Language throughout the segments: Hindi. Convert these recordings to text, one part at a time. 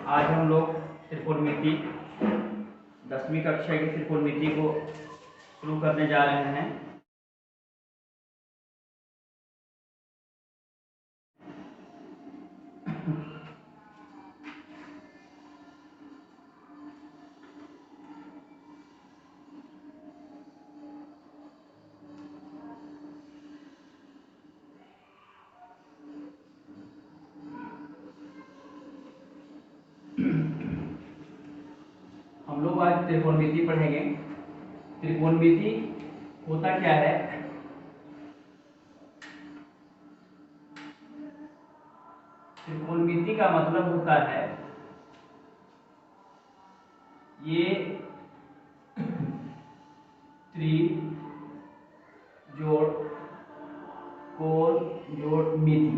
आज हम लोग त्रिकोणमिति 10वीं कक्षा की त्रिकोणमिति को शुरू करने जा रहे हैं। हम लोग आज त्रिकोणमिति पढ़ेंगे। त्रिकोणमिति होता क्या है? त्रिकोणमिति का मतलब होता है ये त्रि जोड़ कोण जोड़ मिति।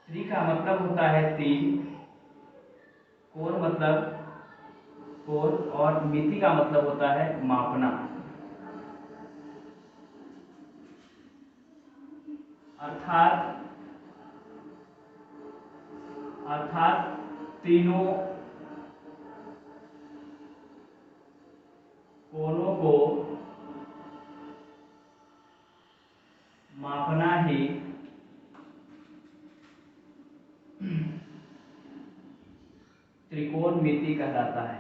त्रि का मतलब होता है तीन, कोण मतलब कोण और मिति का मतलब होता है मापना। अर्थात तीनों कोणों को मापना ही त्रिकोणमिति कहलाता है।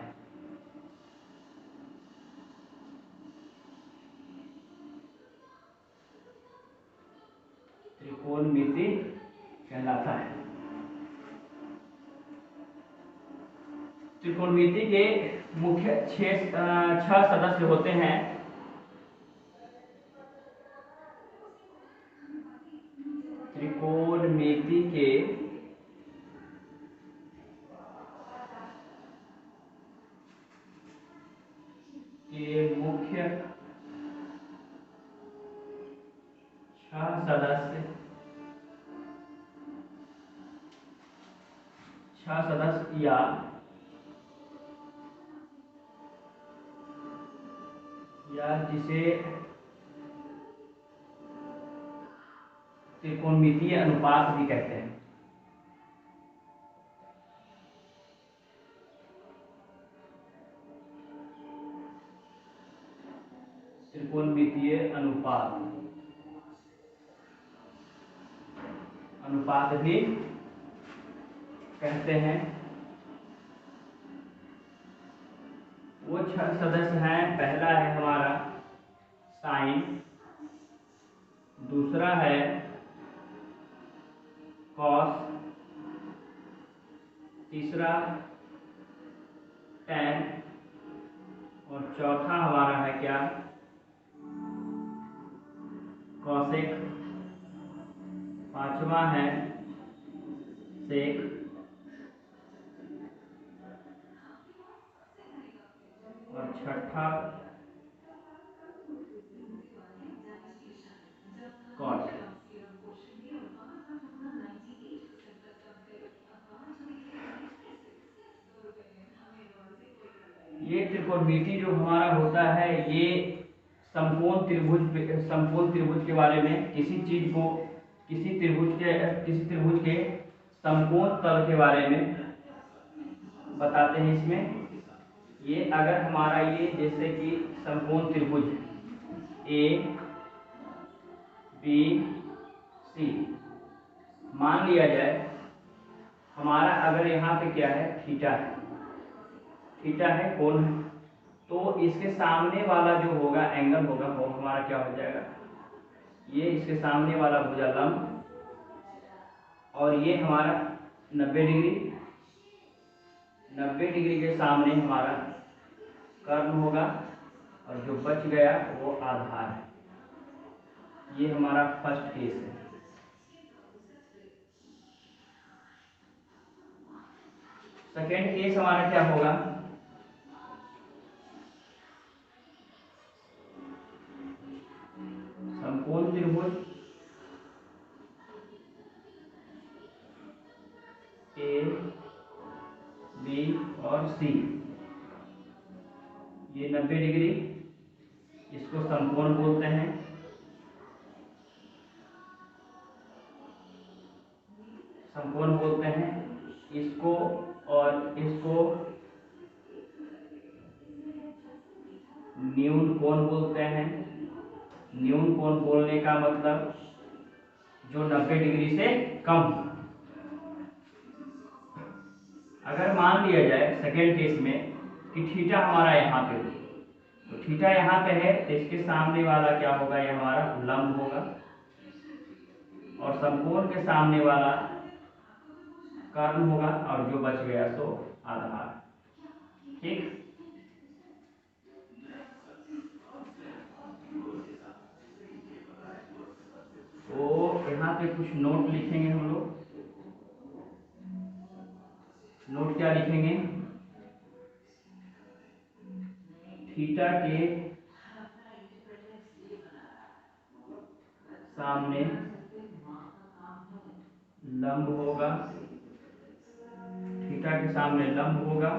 त्रिकोणमिति कहलाता है। त्रिकोणमिति के मुख्य छह सदस्य होते हैं। त्रिकोणमिति के मुख्य छह सदस्य या जिसे त्रिकोणमितीय अनुपात भी कहते हैं। त्रिकोणमितीय अनुपात भी कहते हैं। वो छह सदस्य हैं। पहला है हमारा साइन, दूसरा है कॉस, तीसरा टैन और चौथा हमारा है क्या? कॉसेक, पांचवा है सेक और छठा कॉट। ये त्रिकोणमिति जो हमारा होता है ये समकोण त्रिभुज के बारे में, किसी त्रिभुज के समकोण तल के बारे में बताते हैं। इसमें ये अगर हमारा ये जैसे कि समकोण त्रिभुज ए बी सी मान लिया जाए, हमारा अगर यहाँ पे क्या है थीटा है कोण है, तो इसके सामने वाला जो होगा एंगल होगा वो हमारा क्या हो जाएगा? ये इसके सामने वाला भुजालंब और ये हमारा 90 डिग्री के सामने हमारा कर्ण होगा और जो बच गया वो आधार है। ये हमारा फर्स्ट केस है। सेकेंड केस हमारा क्या होगा? समकोण त्रिभुज ए बी और सी, ये 90 डिग्री, इसको समकोण बोलते हैं। समकोण बोलते हैं, इसको और इसको न्यून कोण बोलते हैं। न्यून कोण बोलने का मतलब जो 90 डिग्री से कम। अगर मान लिया जाए सेकेंड केस में कि थीटा हमारा यहाँ पे हो, तो थीटा यहाँ पे है तो इसके सामने वाला क्या होगा, ये हमारा लंब होगा, और समकोण के सामने वाला कर्ण होगा, और जो बच गया सो आधार। ठीक, तो यहाँ पे कुछ नोट लिखेंगे हम लोग। नोट क्या लिखेंगे, थीटा के सामने लंब होगा, थीटा के सामने लंब होगा,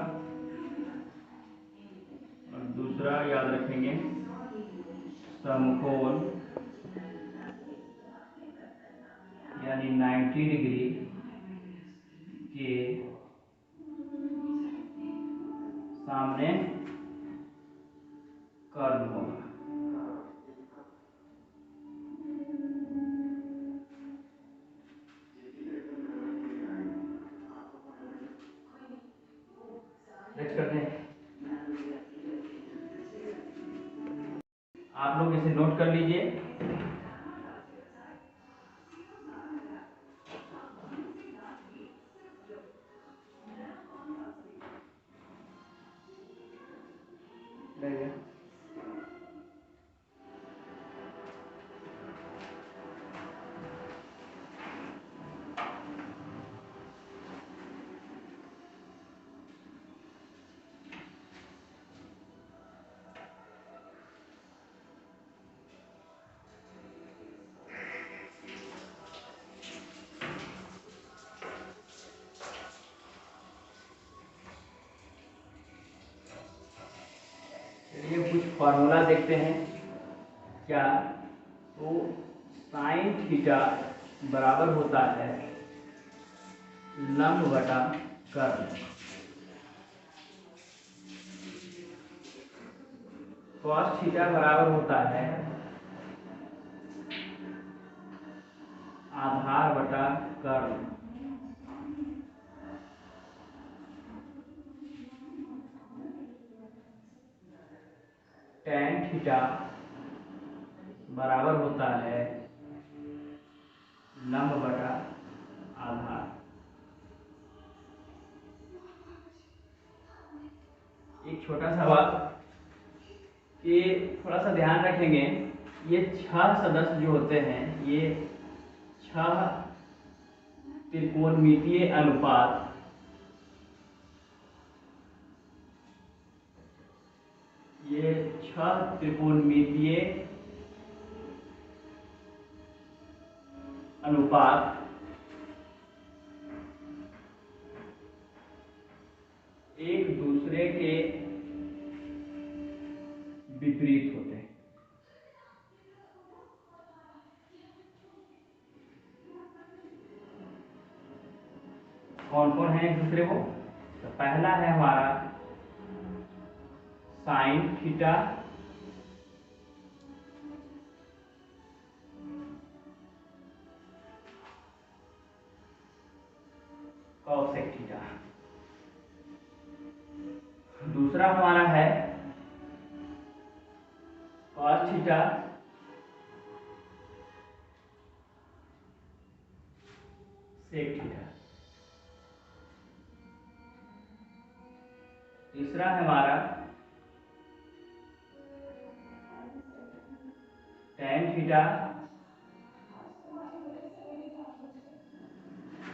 और दूसरा याद रखेंगे समकोण यानी 90 डिग्री के सामने कर्ण होगा। नेक्स्ट करते हैं, आप लोग इसे नोट कर लीजिए। चलिए कुछ फार्मूला देखते हैं क्या। तो साइन थीटा बराबर होता है लंब बटा कर्ण। कॉस थीटा बराबर होता है आधार बटा कर्ण। टैन थीटा बराबर होता है लंब बटा आधार। एक छोटा सा बात कि थोड़ा सा ध्यान रखेंगे, ये 6 सदस्य जो होते हैं, ये 6 त्रिकोणमितीय अनुपात ये 6 त्रिकोणमितीय अनुपात एक दूसरे के विपरीत होते हैं। कौन कौन है एक दूसरे को, तो पहला है हमारा साइन थीटा, कॉसेक थीटा। दूसरा हमारा है कॉस थीटा, सेक थीटा। तीसरा है हमारा टैन थीटा,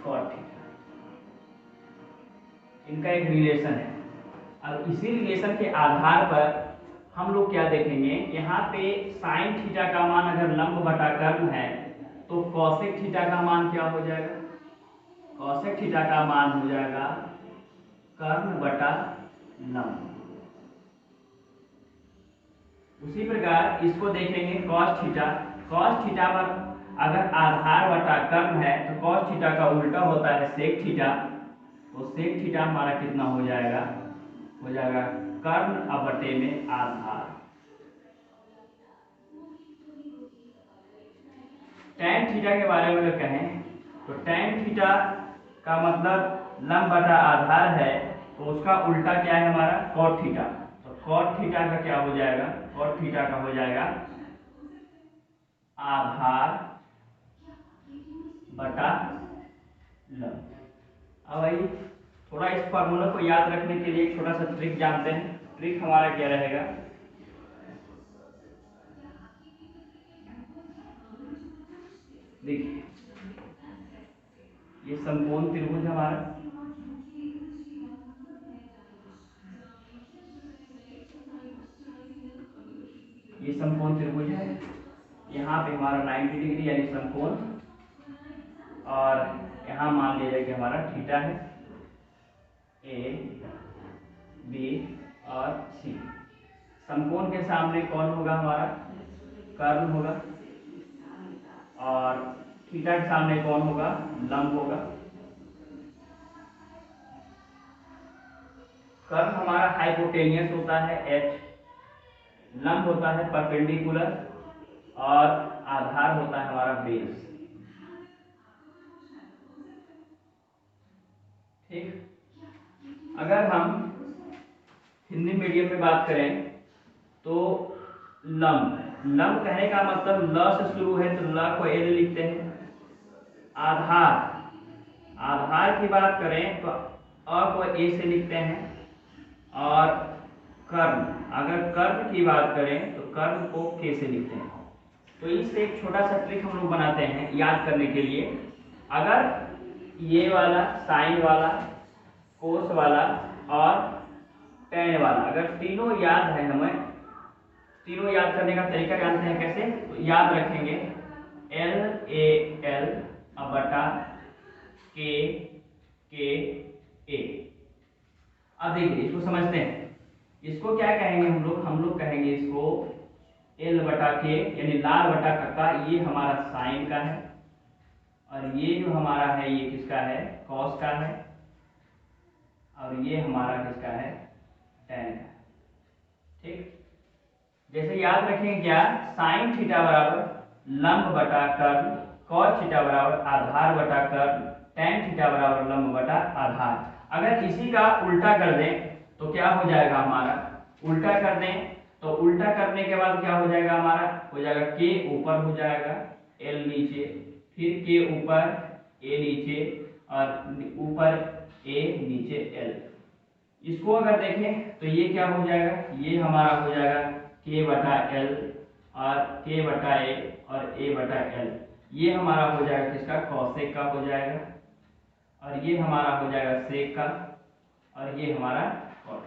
कॉट थीटा। इनका एक रिलेशन है। अब इसी रिलेशन के आधार पर हम लोग क्या देखेंगे, यहाँ पे साइन थीटा का मान अगर लंब बटा कर्ण है तो कॉसेक थीटा का मान क्या हो जाएगा, कॉसेक थीटा का मान हो जाएगा कर्ण बटा लंब। उसी प्रकार इसको देखेंगे कॉस थीटा। कॉस थीटा पर अगर आधार बटा कर्ण है तो cos थीटा का उल्टा होता है sec थीटा, तो sec थीटा हमारा कितना हो जाएगा कर्ण बटे में आधार। tan थीटा के बारे में अगर कहें तो tan थीटा का मतलब लंब बटा आधार है, तो उसका उल्टा क्या है हमारा cot थीटा। तो cot थीटा का क्या हो जाएगा, cot थीटा का हो जाएगा आधार बटा लंब। अब भाई थोड़ा इस फॉर्मूला को याद रखने के लिए एक छोटा सा ट्रिक जानते हैं। ट्रिक हमारा क्या रहेगा, देखिए ये समकोण त्रिभुज हमारा, ये समकोण त्रिभुज है, यहाँ पे हमारा 90 डिग्री यानी समकोण, और यहाँ मान लिया जाए कि हमारा थीटा है, ए बी और सी। समकोण के सामने कौन होगा हमारा कर्ण होगा, और थीटा के सामने कौन होगा लंब होगा। कर्ण हमारा हाइपोटेनियस होता है एच, लंब होता है परपेंडिकुलर, और आधार होता है हमारा बेस। ठीक, अगर हम हिंदी मीडियम में बात करें तो लंब कहने का मतलब ल से शुरू है तो ल को एल लिखते हैं। आधार की बात करें तो अ को ए से लिखते हैं, और कर्ण अगर कर्ण की बात करें तो कर्ण को के से लिखते हैं। तो इससे एक छोटा सा ट्रिक हम लोग बनाते हैं याद करने के लिए। अगर ये वाला साइन वाला कोस वाला और टेन वाला अगर तीनों याद है, हमें तीनों याद करने का तरीका जानते हैं कैसे, तो याद रखेंगे एल ए एल बटा के ए। अब देखिए इसको समझते हैं, इसको क्या कहेंगे हम लोग कहेंगे इसको एल बटा के यानी लाल बटा कक्का, ये हमारा साइन का है, और ये जो हमारा है ये किसका है कॉस का है, और ये हमारा किसका है टेन का। ठीक, जैसे याद रखेंगे क्या, साइन थीटा बराबर लंब बटा कर्ण, कॉस थीटा बराबर आधार बटा कर्ण, टेन थीटा बराबर लंब बटा आधार। अगर इसी का उल्टा कर दें तो क्या हो जाएगा हमारा, उल्टा कर दें तो उल्टा करने के बाद क्या हो जाएगा हमारा, हो जाएगा के ऊपर हो जाएगा एल नीचे, फिर के ऊपर ए नीचे, और ऊपर ए नीचे एल। इसको अगर देखें तो ये क्या हो जाएगा, ये हमारा हो जाएगा के बटा एल, और के बटा ए, और ए बटा एल। ये हमारा हो जाएगा किसका कॉसेक का हो जाएगा, और ये हमारा हो जाएगा सेक का, और ये हमारा कॉट।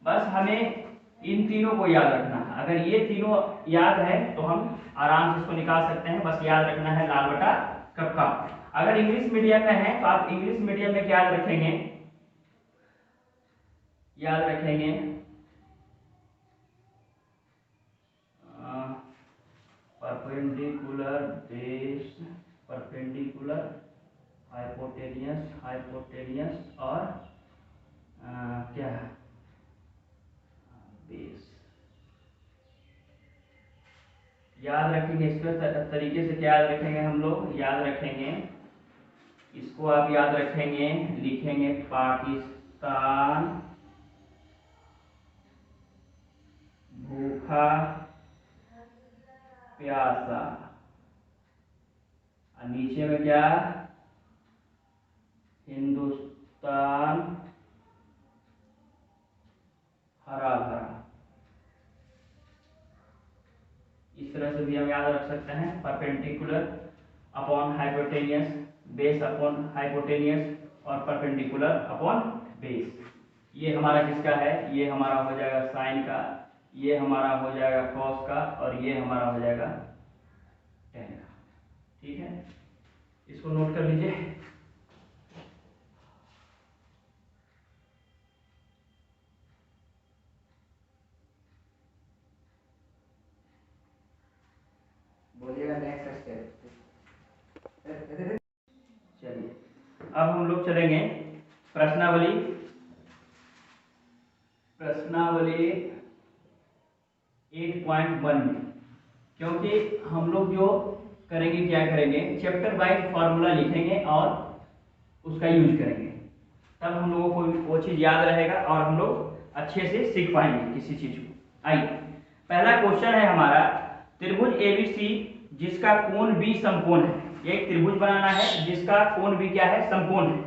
बस हमें इन तीनों को याद रखना है। अगर ये तीनों याद है तो हम आराम से इसको निकाल सकते हैं। बस याद रखना है लाल बटा कक्का। अगर इंग्लिश मीडियम में है तो आप इंग्लिश मीडियम में क्या याद रखेंगे, याद रखेंगे परपेंडिकुलर बेस, परपेंडिकुलर हाइपोटेनियस और क्या है बेस। याद रखेंगे इसके तरीके से क्या याद रखेंगे हम लोग, याद रखेंगे इसको आप याद रखेंगे, लिखेंगे पाकिस्तान भूखा प्यासा, और नीचे में क्या हिंदुस्तान हरा भरा। इस तरह से भी हम याद रख सकते हैं perpendicular upon hypotenuse, base upon hypotenuse, और परपेंडिकुलर अपॉन बेस। ये हमारा किसका है, ये हमारा हो जाएगा साइन का, ये हमारा हो जाएगा कॉस का, और ये हमारा हो जाएगा टेन का। ठीक है, इसको नोट कर लीजिए। बोलिएगा नेक्स्ट स्टेप। अब हम लोग चलेंगे प्रश्नावली 8.1 में, क्योंकि हम लोग जो करेंगे क्या करेंगे, चैप्टर वाइज फॉर्मूला लिखेंगे और उसका यूज करेंगे, तब हम लोगों को वो चीज़ याद रहेगा और हम लोग अच्छे से सीख पाएंगे किसी चीज़ को। आइए, पहला क्वेश्चन है हमारा, त्रिभुज एबीसी जिसका कोण बी समकोण है। एक त्रिभुज बनाना है जिसका कोण बी क्या है, समकोण है।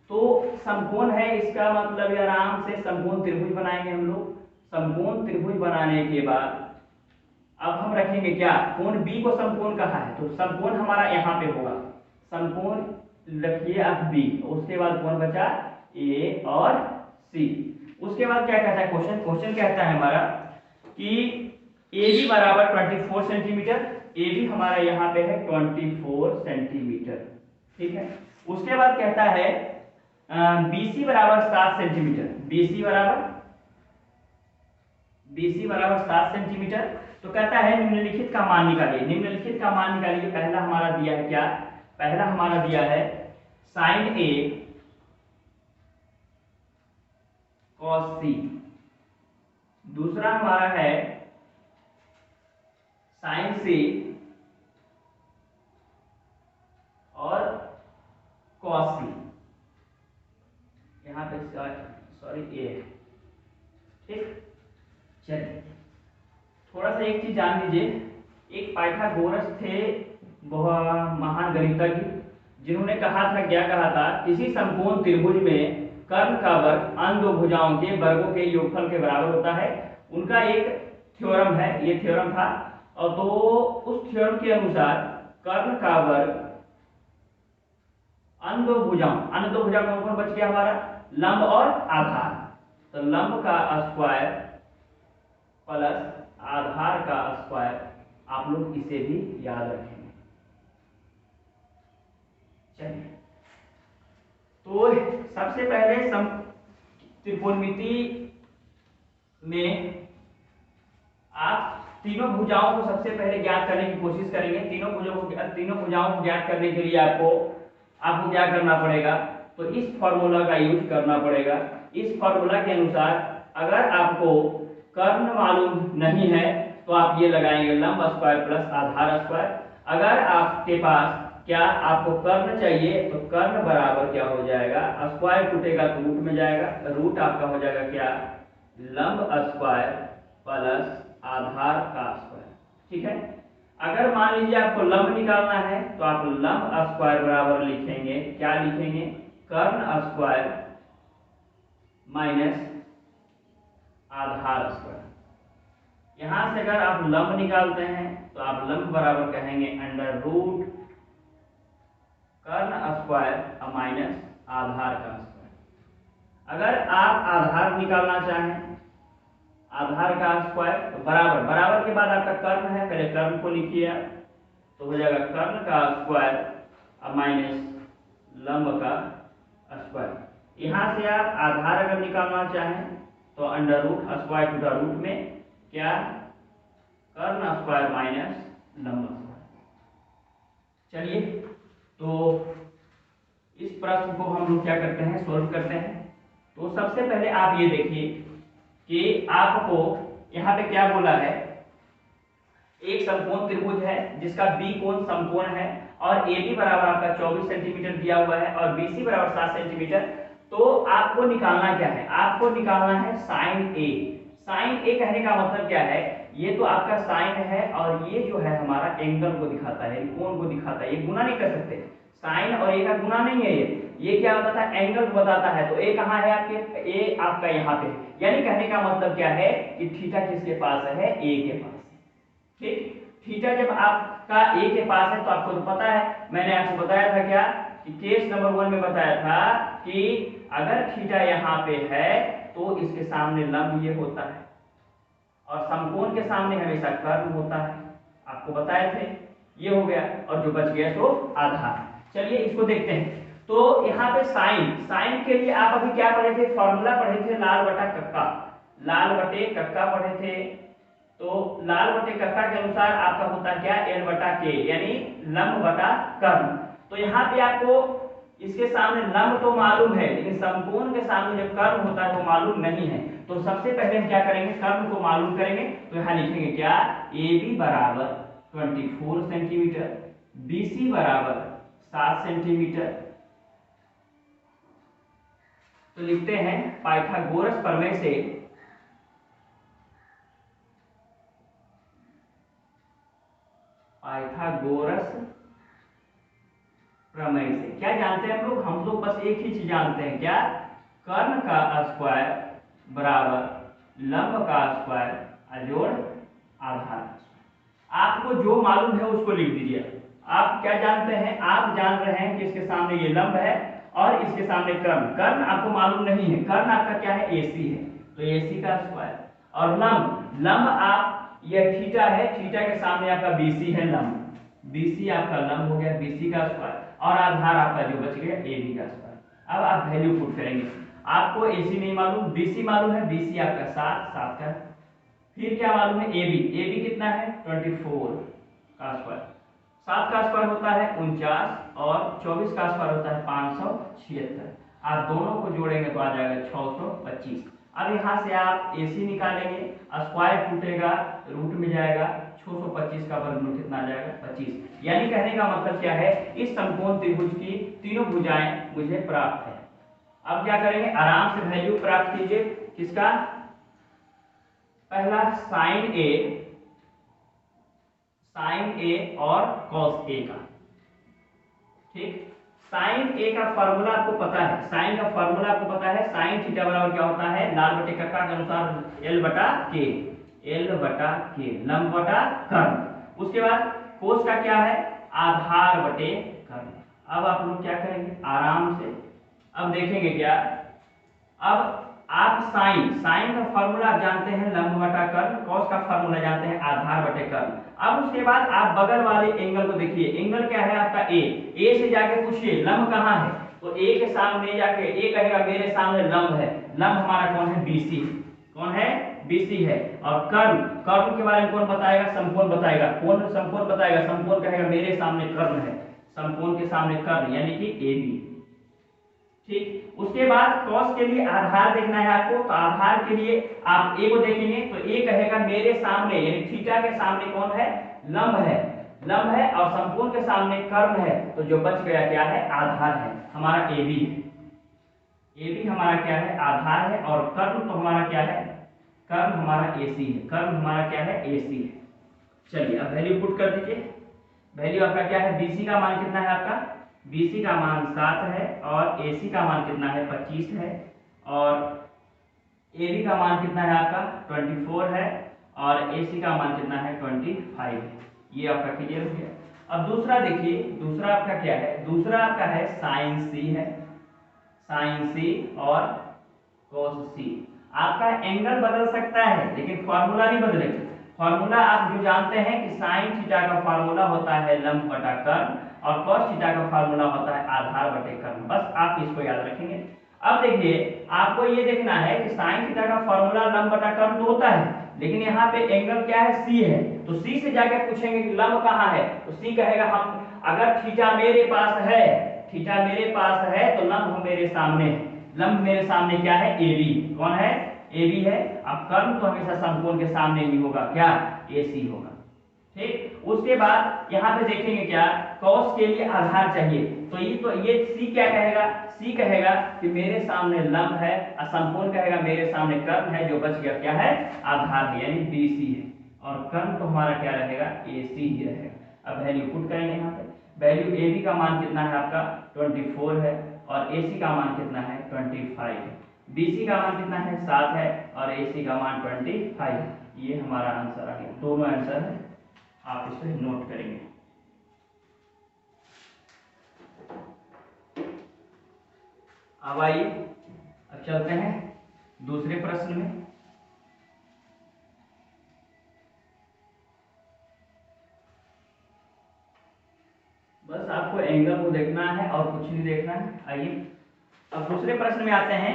तो समकोण है इसका मतलब आराम से समकोण त्रिभुज बनाएंगे हम लोग। समकोण त्रिभुज बनाने के बाद अब हम रखेंगे क्या, कोण बी को समकोण कहा है, तो समकोण हमारा यहाँ पे होगा, समकोण रखिए आप बी, उसके बाद कोण बचा ए और सी। उसके बाद क्या कहता है क्वेश्चन, क्वेश्चन कहता है हमारा कि ए बी बराबर 24 सेंटीमीटर, ए बी हमारा यहाँ पे है 24 सेंटीमीटर, ठीक है। उसके बाद कहता है BC बराबर 7 सेंटीमीटर, BC बराबर 7 सेंटीमीटर। तो कहता है निम्नलिखित का मान निकालिए, निम्नलिखित का मान निकालिए। पहला हमारा दिया है क्या, पहला हमारा दिया है साइन ए कॉस सी, दूसरा हमारा है साइन सी और कॉस सी, यहाँ पे सॉरी ए है, ठीक। चलिए थोड़ा सा एक चीज जान लीजिए, एक पाइथागोरस थे बहुत महान गणितज्ञ, जिन्होंने कहा था, क्या कहा था, किसी समकोण त्रिभुज में कर्ण का वर्ग अन्य दो भुजाओं के वर्गों के योगफल के बराबर होता है। उनका एक थ्योरम है, ये थ्योरम था, और तो उस थ्योरम के अनुसार कर्ण का वर्ग अन्य दो भुजा कौन कौन बच गया हमारा, लंब और आधार, तो लंब का स्क्वायर प्लस आधार का स्क्वायर, आप लोग इसे भी याद रखेंगे। चलिए, तो सबसे पहले त्रिकोणमिति में आप तीनों भुजाओं को सबसे पहले ज्ञात करने की कोशिश करेंगे। तीनों भुजाओं को ज्ञात करने के लिए आपको क्या करना पड़ेगा, तो इस फॉर्मूला का यूज करना पड़ेगा। इस फॉर्मूला के अनुसार अगर आपको कर्ण मालूम नहीं है तो आप ये लगाएंगे लंब स्क्वायर प्लस आधार स्क्वायर। अगर आपके पास क्या आपको कर्ण चाहिए तो कर्ण बराबर क्या हो जाएगा, स्क्वायर टूटेगा तो रूट में जाएगा, रूट आपका हो जाएगा क्या, लंब स्क्वायर प्लस आधार का स्क्वायर, ठीक है। अगर मान लीजिए आपको लंब निकालना है तो आप लंब स्क्वायर बराबर लिखेंगे, क्या लिखेंगे, कर्ण स्क्वायर माइनस आधार स्क्वायर। यहां से अगर आप लंब निकालते हैं तो आप लंब बराबर कहेंगे अंडर रूट कर्ण स्क्वायर माइनस आधार का स्क्वायर। अगर आप आधार निकालना चाहें, आधार का स्क्वायर, तो बराबर के बाद आपका कर्ण है, पहले कर्ण को लिखिए आप, तो हो जाएगा कर्ण का स्क्वायर माइनस लंब का स्क्वायर। यहां से आप आधार अगर निकालना चाहें तो under root square to the root में क्या, कर्ण स्क्वायर माइनस लंब स्क्वायर। चलिए, तो इस प्रश्न को हम लोग क्या करते हैं, सोल्व करते हैं। तो सबसे पहले आप ये देखिए कि आपको यहाँ पे क्या बोला है, एक समकोण त्रिभुज है जिसका बी कोण समकोण है और ए बी बराबर आपका 24 सेंटीमीटर दिया हुआ है और बी सी बराबर 7 सेंटीमीटर। तो आपको निकालना क्या है, आपको निकालना है साइन ए। साइन ए कहने का मतलब क्या है, ये तो आपका साइन है और ये जो है हमारा एंगल को दिखाता है, कोण को दिखाता है, ये गुना नहीं कर सकते, साइन और ए का गुना नहीं है, ये क्या बताता है, एंगल को बताता है। तो ए कहाँ है आपके, ए आपका यहाँ पे, यानी कहने का मतलब क्या है कि थीटा किसके पास है, ए के पास है, ठीक। थीटा जब आपका ए के पास है तो आपको तो पता है, मैंने आपको बताया था क्या कि केस नंबर 1 में बताया था कि अगर थीटा यहाँ पे है तो इसके सामने लंब ये होता है और समकोण के सामने हमेशा कर्ण होता है, आपको बताए थे। ये हो गया और जो बच गया तो आधार। चलिए इसको देखते हैं। तो यहाँ पे साइन के लिए आप अभी क्या पढ़े थे, फॉर्मूला पढ़े थे लाल बटा कक्का, लाल बटे कक्का पढ़े थे। तो लाल बटे कक्का के अनुसार आपका होता क्या, एल बटा के, यानी लंब बटा कर्ण। तो यहाँ पे आपको इसके सामने लंब तो मालूम है, लेकिन समकोण के सामने जो कर्ण होता है वो मालूम नहीं है। तो सबसे पहले हम क्या करेंगे, कर्ण को मालूम करेंगे। तो यहाँ लिखेंगे क्या, ए बी बराबर 24 सेंटीमीटर, बी सी बराबर 7 सेंटीमीटर। तो लिखते हैं पाइथागोरस प्रमेय से क्या जानते हैं हम लोग बस एक ही चीज जानते हैं, क्या, कर्ण का स्क्वायर बराबर लंब का स्क्वायर अजोड़ आधार। आपको जो मालूम है उसको लिख दीजिए। आप क्या जानते हैं, आप जान रहे हैं कि इसके सामने ये लंब है और इसके सामने कर्ण। कर्ण आपको मालूम नहीं है, कर्ण आपका क्या है, AC है, तो AC का स्क्वायर। और लंब, लंब आप ये थीटा है, थीटा के सामने आपका BC है लंब, BC आपका लंब हो गया, BC का स्क्वायर। और आधार आपका जो बच गया AB का स्क्वायर। अब आप वैल्यू पुट करेंगे। आपको AC नहीं मालूम, BC मालूम है, BC आपका 7 का। फिर क्या मालूम है, AB, AB कितना है 24 का स्क्वायर, 7 का स्क्वायर होता है 49 और 24 का स्क्वायर होता है 576। आप दोनों को जोड़ेंगे तो आ जाएगा 625। अब यहाँ से आप AC निकालेंगे, स्क्वायर टूटेगा, रूट में जाएगा, 625 का वर्गमूल कितना आ जाएगा 25। यानी कहने का मतलब क्या है, इस समकोण त्रिभुज की तीनों भुजाएं मुझे प्राप्त है। अब क्या करेंगे, आराम से वैल्यू प्राप्त कीजिए। किसका, पहला साइन ए और कॉस ए का। ठीक, साइन ए का फार्मूला आपको पता है, साइन का फार्मूला आपको पता है, साइन थीटा बराबर क्या होता है, लाल बटे कक्का के अनुसार L बटा के, लंब बटा कर्ण। उसके बाद कोस का क्या है, आधार बटे कर्ण। अब आप लोग क्या करेंगे, आराम से अब देखेंगे क्या, अब आप साइन का फार्मूला आप जानते हैं लंब बटा कर्ण, कॉस का फार्मूला जानते हैं आधार बटे कर्ण। अब उसके बाद आप बगल वाले एंगल को देखिए, एंगल क्या है आपका ए से जाके पूछिए लंब कहाँ है, तो ए के सामने जाके ए कहेगा मेरे सामने लंब है, लंब हमारा कौन है, BC, कौन है, BC है। और कर्ण के बारे में कौन बताएगा, समकोण बताएगा, कौन समकोण बताएगा, समकोण कहेगा मेरे सामने कर्ण है, समकोण के सामने कर्ण यानी कि AB। ठीक, उसके बाद कॉस के लिए आधार देखना है आपको, तो आधार के लिए आप ए को देखेंगे तो ए कहेगा मेरे सामने, यानी थीटा के सामने कौन है, लंब है और समकोण के सामने कर्ण है, तो जो बच गया क्या है, आधार है हमारा AB हमारा क्या है, आधार है। और कर्ण तो हमारा क्या है, कर्ण हमारा AC है, कर्ण हमारा क्या है, AC है। चलिए अब वैल्यू पुट कर दीजिए। वैल्यू आपका क्या है, BC का मान कितना है आपका, BC का मान 7 है और AC का मान कितना है 25 है और AB का मान कितना है आपका 24 है और AC का मान कितना है 25 है। ये आपका क्लियर हो गया। अब दूसरा देखिए, दूसरा आपका क्या है, दूसरा आपका है साइन C और cos C। आपका एंगल बदल सकता है लेकिन फॉर्मूला नहीं बदलेगा। फॉर्मूला आप जो जानते हैं कि साइन थीटा का फॉर्मूला होता है लंब बटा कर्ण और cos थीटा का फार्मूला होता है आधार बटे कर्ण, बस आप इसको याद रखेंगे। अब देखिए आपको ये देखना है कि साइन थीटा का फार्मूला लंब बटा कर्ण तो होता है, लेकिन यहाँ पे एंगल क्या है, C है, तो C से जाके पूछेंगे कि लंब कहाँ है, तो C कहेगा हम अगर थीटा मेरे पास है तो लंब मेरे सामने है, लंब मेरे सामने क्या है, AB, कौन है, AB है। अब कर्ण तो हमेशा समकोण के सामने ही होगा, क्या, AC होगा। ठीक, उसके बाद यहाँ पे देखेंगे क्या, कॉस के लिए आधार चाहिए, तो ये C क्या कहेगा, C कहेगा कि मेरे सामने लंब है और समकोण कहेगा मेरे सामने कर्ण है, जो बच गया क्या है, आधार है यानी BC है। और कर्ण तो हमारा क्या रहेगा, AC ही रहेगा। अब वैल्यू पुट करेंगे यहाँ पे, वैल्यू AB का मान कितना है आपका 24 है और AC का मान कितना है 25 है, BC का मान कितना है 7 है और AC का मान 25 है। ये हमारा आंसर आ गया, दोनों आंसर है, आप इसे नोट करेंगे। अब आइए अब चलते हैं दूसरे प्रश्न में। बस आपको एंगल को देखना है और कुछ नहीं देखना है। आइए अब दूसरे प्रश्न में आते हैं।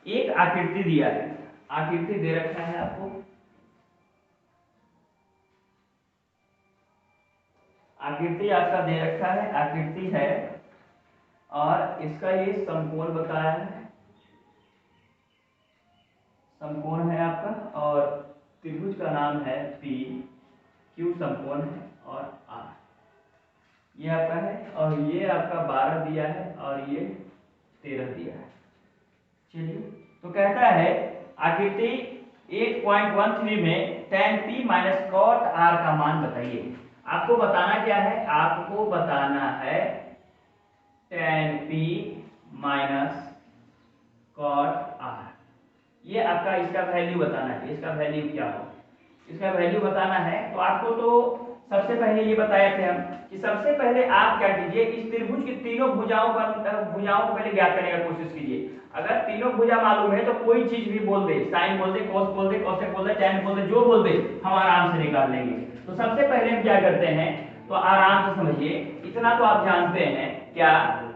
एक आकृति दिया है, आकृति दे रखा है आपको, आकृति आपका दे रखा है, आकृति है और इसका ये समकोण बताया है, समकोण है आपका, और त्रिभुज का नाम है पी क्यू समकोण है, और आर ये आपका है, और ये आपका 12 दिया है और ये 13 दिया है। चलिए, तो कहता है आकृति 8.13 में tan p minus cot r का मान बताइए। आपको बताना क्या है, आपको बताना है tan p minus cot r, ये आपका इसका वैल्यू बताना है, इसका वैल्यू क्या हो, इसका वैल्यू बताना है। तो आपको तो सबसे पहले ये बताए थे हम कि सबसे पहले आप क्या कीजिए, इस त्रिभुज की तीनों भुजाओं को पहले ज्ञात करने का कोशिश कीजिए। अगर तीनों भुजा मालूम है तो कोई चीज भी बोल दे, साइन बोल दे, कोस बोल दे, कोसेक बोल दे, tan बोल दे, जो बोल दे हम आराम से निकाल लेंगे। तो सबसे पहले हम क्या करते हैं, तो आराम से समझिए, इतना तो आप जानते हैं क्या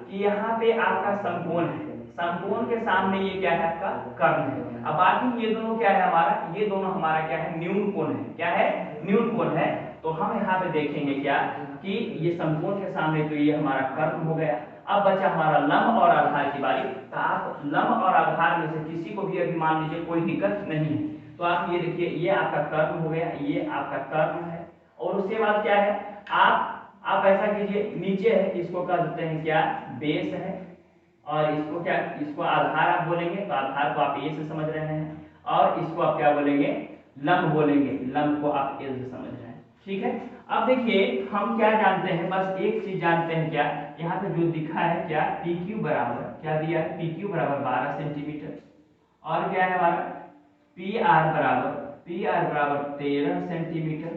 कि यहाँ पे आपका समकोण है, समकोण के सामने ये क्या है आपका कर्ण है। अब बाकी ये दोनों क्या है हमारा, ये दोनों हमारा क्या है, न्यून कोण है। क्या है, न्यून कोण है। तो हम यहाँ पे देखेंगे क्या कि ये समकोण के सामने तो ये हमारा कर्ण हो गया। अब बचा हमारा लंब और आधार की बारी। तो आप लंब और आधार में से किसी को भी अभी मान लीजिए, कोई दिक्कत नहीं है। तो आप ये देखिए, ये आपका कर्ण हो गया, ये आपका कर्ण है। और उसके बाद क्या है, आप ऐसा कीजिए, नीचे है इसको कह देते हैं क्या, बेस है, और इसको क्या, इसको आधार आप बोलेंगे, तो आधार को आप ए से समझ रहे हैं, और इसको आप क्या बोलेंगे, लंब बोलेंगे, लंब को आप एल से समझ रहे हैं। ठीक है। अब देखिए हम क्या जानते हैं, बस एक चीज जानते हैं क्या, यहाँ पे जो दिखा है क्या, पी क्यू बराबर क्या दिया है, पी क्यू बराबर 12 सेंटीमीटर, और क्या है हमारा पी आर बराबर 13 सेंटीमीटर,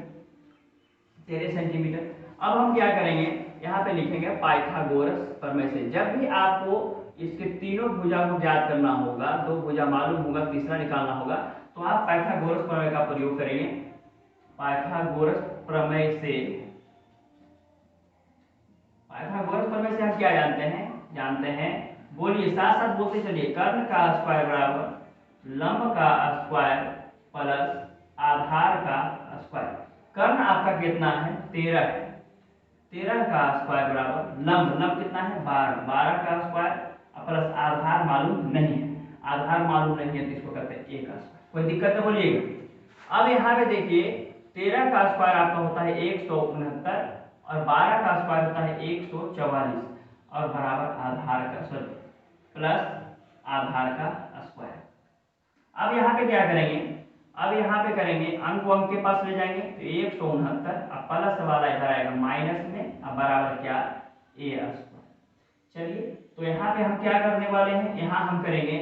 13 सेंटीमीटर। अब हम क्या करेंगे, यहाँ पे लिखेंगे पाइथागोरस प्रमेय से। जब भी आपको इसके तीनों भुजा को ज्ञात करना होगा, दो भुजा मालूम होगा, तीसरा निकालना होगा, तो आप पाइथागोरस प्रमेय का प्रयोग करेंगे। पाइथागोरस प्रमेय से, पाइथागोरस प्रमेय से हम क्या जानते हैं, बोलिए, साथ साथ बोलते चलिए, कर्ण का स्क्वायर बराबर लंब का स्क्वायर प्लस आधार का स्क्वायर। कर्ण आपका कितना है, 13 है, 13 का स्क्वायर बराबर लंब कितना है, 12 का स्क्वायर प्लस आधार मालूम नहीं है, आधार मालूम नहीं है तो इसको कहते हैं 1 का स्क्वायर। कोई दिक्कत है बोलिएगा। अब यहाँ पे देखिए, 13 का स्क्वायर आपका होता है 169, और 12 का स्क्वायर होता है 144, और बराबर आधार का प्लस आधार का स्क्वायर। अब यहाँ पे क्या करेंगे, अब यहाँ पे करेंगे, अंक को अंक के पास ले जाएंगे, तो 169, अब प्लस वाला इधर आएगा माइनस में, अब बराबर क्या, ए स्क्वायर। चलिए, तो यहाँ पे हम क्या करने वाले हैं, यहाँ हम करेंगे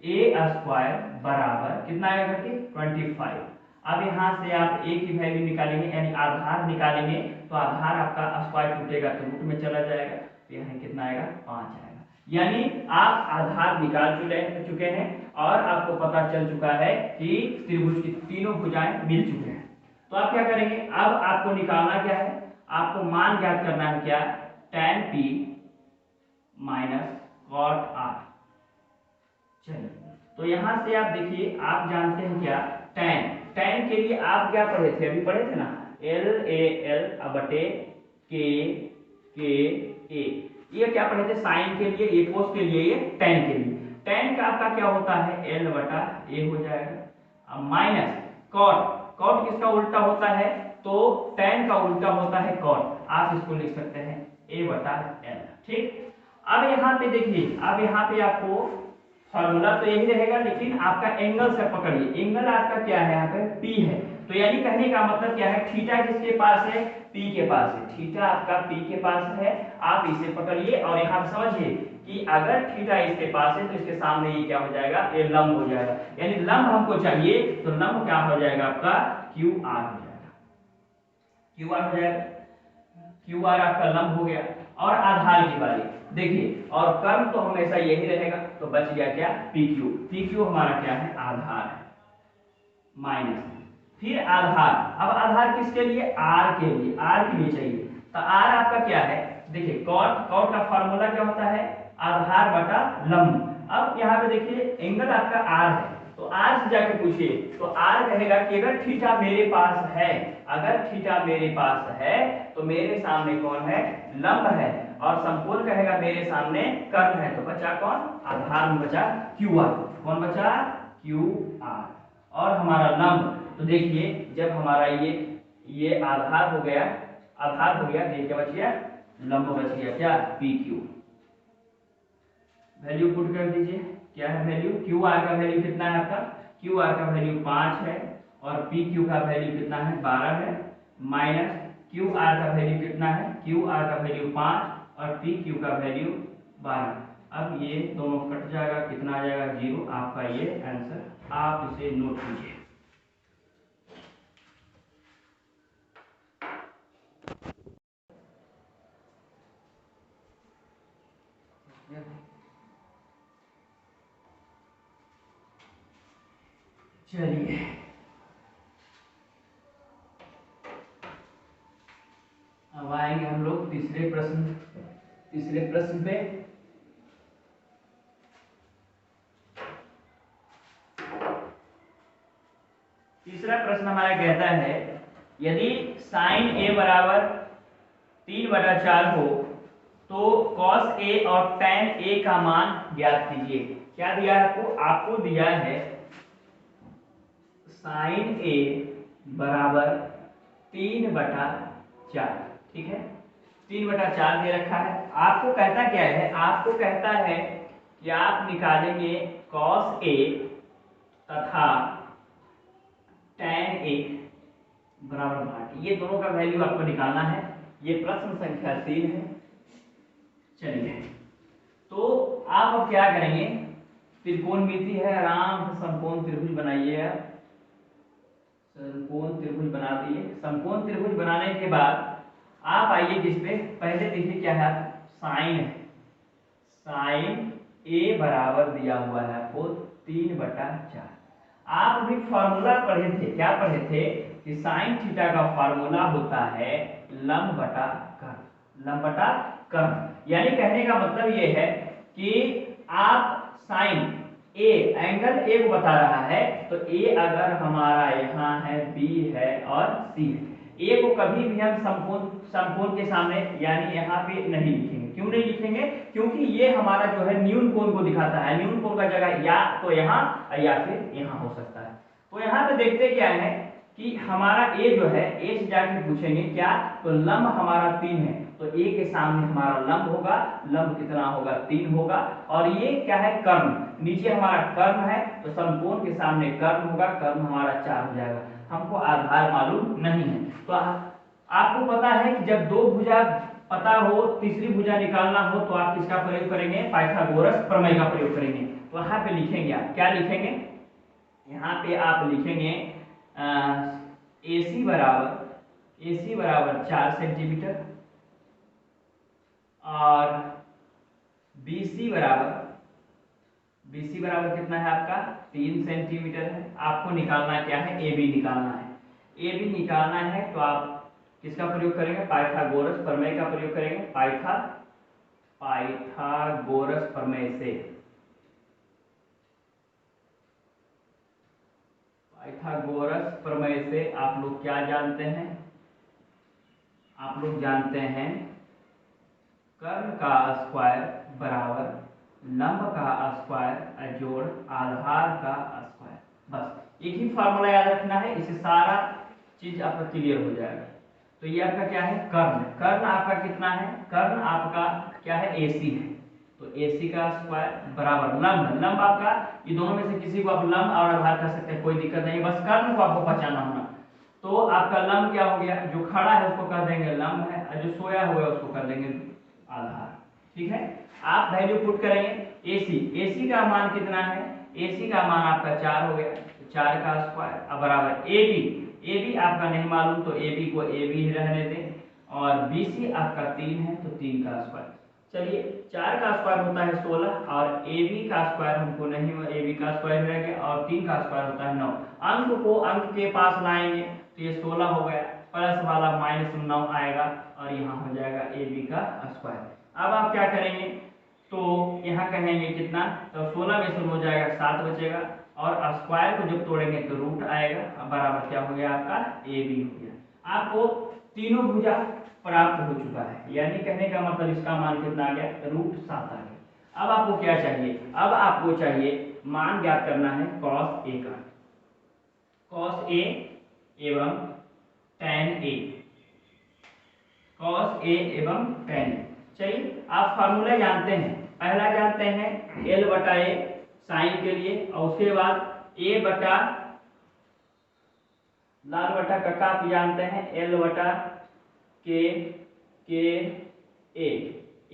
ए स्क्वायर बराबर कितना आएगा करके 25। अब यहाँ से आप ए की वैल्यू निकालेंगे, यानी आधार निकालेंगे, तो आधार आपका स्क्वायर टूटेगा तो रूट में चला जाएगा, तो यहाँ कितना आएगा, 5 आएगा। यानी आप आधार निकाल चुके हैं, और आपको पता चल चुका है कि त्रिभुज की तीनों भुजाएं मिल चुके हैं। तो आप क्या करेंगे, अब आपको निकालना क्या है, आपको मान ज्ञात करना है क्या, tan p minus cot r। चलिए, तो यहां से आप देखिए, आप जानते हैं क्या, tan के लिए आप क्या पढ़े थे, अभी पढ़े थे ना, LAL/K A। ये क्या पढ़े थे, साइन के लिए, ये कोस के लिए, ये tan के लिए। tan का आपका क्या होता है, L/A हो जाएगा। अब माइनस cot किसका उल्टा होता है, तो tan का उल्टा होता है cot, आप इसको लिख सकते हैं A/L। ठीक। अब यहाँ पे देखिए, अब यहाँ पे आपको फॉर्मूला तो यही रहेगा, लेकिन आपका एंगल से पकड़िए, एंगल आपका क्या है, यहाँ पे P है। तो यानी कहने का मतलब क्या है, थीटा किसके पास है, P के पास है, थीटा आपका P के पास है। आप इसे पकड़िए और यहाँ समझिए कि अगर थीटा इसके पास है तो इसके सामने ये क्या हो जाएगा, ये लंब हो जाएगा। यानी लंब हमको चाहिए, तो लंब क्या हो जाएगा आपका, QR हो जाएगा, QR हो जाएगा, QR आपका लंब हो गया। और आधार की बारी देखिए, और कर्म तो हमेशा यही रहेगा, तो बच गया क्या, PQ हमारा क्या है, आधार है, माइनस, फिर आधार। अब आधार किसके लिए, R के लिए, R के लिए चाहिए, तो R आपका क्या है, देखिए cot का फार्मूला क्या होता है, आधार बटा लंब। अब यहाँ पे देखिए एंगल आपका R है, तो R से जाके पूछिए, तो R कहेगा कि अगर थीटा मेरे पास है, अगर थीटा मेरे पास है तो मेरे सामने कौन है, लंब है। और समकोण कहेगा मेरे सामने कर्ण है, तो बचा कौन, आधार में बचा क्यू आर। कौन बचा, क्यू आर। और हमारा लंब, तो देखिए जब हमारा ये आधार हो गया, देखिए क्या बच गया, लंब बच गया, क्या, पी क्यू। वैल्यू पुट कर दीजिए, क्या है वैल्यू, क्यू आर का वैल्यू कितना है आपका, क्यू आर का वैल्यू 5 है और पी क्यू का वैल्यू कितना है, 12 है, माइनस क्यू आर का वैल्यू कितना है, क्यू आर का वैल्यू 5 और पी क्यू का वैल्यू 12। अब ये दोनों कट जाएगा, कितना आ जाएगा, 0। आपका ये आंसर, आप इसे नोट कीजिए। चलिए अब आएंगे हम लोग तीसरे प्रश्न पे। तीसरा प्रश्न हमारा कहता है, यदि साइन ए बराबर 3/4 हो तो कॉस ए और टैन ए का मान ज्ञात कीजिए। क्या दिया है आपको, आपको दिया है साइन ए बराबर 3/4, ठीक है, 3/4 दे रखा है। आपको कहता क्या है, आपको कहता है कि आप निकालेंगे कॉस ए तथा टैन ए बराबर 8। ये दोनों का वैल्यू आपको निकालना है। ये प्रश्न संख्या 3 है। चलिए तो आप अब क्या करेंगे, त्रिकोणमिति है, आराम से समकोण त्रिभुज बनाइए। आप समकोण त्रिभुज बना दिए। समकोण त्रिभुज बनाने के बाद आप आइए किस पे, पहले देखिए क्या है, साइन ए बराबर दिया हुआ है आपको 3/4। आप अभी फॉर्मूला पढ़े थे, क्या पढ़े थे कि साइन थीटा का फॉर्मूला होता है लंब बटा कर्ण, लंब बटा कर्ण। यानी कहने का मतलब ये है कि आप साइन ए, एंगल ए को बता रहा है, तो ए अगर हमारा यहाँ है, बी है और सी है, ए को कभी भी हम समकोण के सामने यानी यहाँ पे नहीं लिखेंगे। क्यों नहीं लिखेंगे, क्योंकि ये हमारा जो है न्यून कोण को दिखाता है। न्यून कोण का जगह या तो यहाँ या फिर यहाँ हो सकता है। तो यहाँ पे देखते क्या है कि हमारा ए जो है, ए से जाके पूछेंगे क्या, तो लंब हमारा 3 है, तो ए के सामने हमारा लंब होगा, लंब कितना होगा, 3 होगा। और ये क्या है, कर्ण, नीचे हमारा कर्ण है, तो समकोण के सामने कर्ण होगा, कर्ण हमारा 4 हो जाएगा। हमको आधार मालूम नहीं है, तो आपको पता है कि जब दो भुजा पता हो, तीसरी भुजा निकालना हो, तो आप किसका प्रयोग करेंगे, पाइथागोरस प्रमेय का प्रयोग करेंगे। तो यहाँ पे लिखेंगे, आप क्या लिखेंगे, यहाँ पे आप लिखेंगे AC बराबर 4 सेंटीमीटर और BC बराबर कितना है आपका, 3 सेंटीमीटर है। आपको निकालना क्या है, AB निकालना है। AB निकालना है तो आप किसका प्रयोग करेंगे, पाइथागोरस प्रमेय का प्रयोग करेंगे। पाइथागोरस प्रमेय से, पाइथागोरस प्रमेय से आप लोग क्या जानते हैं, आप लोग जानते हैं कर्ण का स्क्वायर बराबर लंब का स्क्वायर जोड़ आधार का स्क्वायर। बस एक ही फॉर्मूला याद रखना है, इससे सारा चीज आपका क्लियर हो जाएगा। तो ये आपका क्या है, कर्ण, कर्ण आपका कितना है, कर्ण आपका क्या है, AC है, तो AC का स्क्वायर बराबर लंब, लंब आपका ये दोनों में से किसी को आप लंब और आधार कर सकते हैं, कोई दिक्कत नहीं, बस कर्ण को आपको पहचानना होना। तो आपका लंब क्या हो गया, जो खड़ा है उसको कर देंगे लंब है, और जो सोया हुआ है उसको कर देंगे आधार, ठीक है। आप वैल्यू पुट करेंगे, AC का मान कितना है, AC का मान आपका 4 हो गया, तो 4 का स्क्वायर अब बराबर AB आपका नहीं मालूम, तो AB को AB ही रहने दें, और BC आपका 3 है, तो 3 का स्क्वायर। चलिए 4 का स्क्वायर होता है 16 और AB का स्क्वायर हमको नहीं हुआ, AB का स्क्वायर रह गया, और 3 का स्क्वायर होता है 9। अंक को अंक के पास लाएंगे तो ये 16 हो गया, प्लस वाला -9 आएगा और यहाँ हो जाएगा AB का स्क्वायर। अब आप क्या करेंगे, तो यहाँ कहेंगे कितना, तो 16 में से हो जाएगा 7 बचेगा, और स्क्वायर को जब तोड़ेंगे तो रूट आएगा, अब बराबर क्या हो गया आपका AB हो गया। आपको तीनों भुजा प्राप्त हो चुका है। यानी कहने का मतलब इसका मान कितना आ गया, √7 आ गया। अब आपको क्या चाहिए, अब आपको चाहिए मान ज्ञात करना है cos A का, cos A एवं tan A, cos A एवं tan A। चलिए आप फार्मूला जानते हैं, पहला जानते हैं L/A साइन के लिए, और उसके बाद A बटा लाल बटा कक्का आप जानते हैं L/K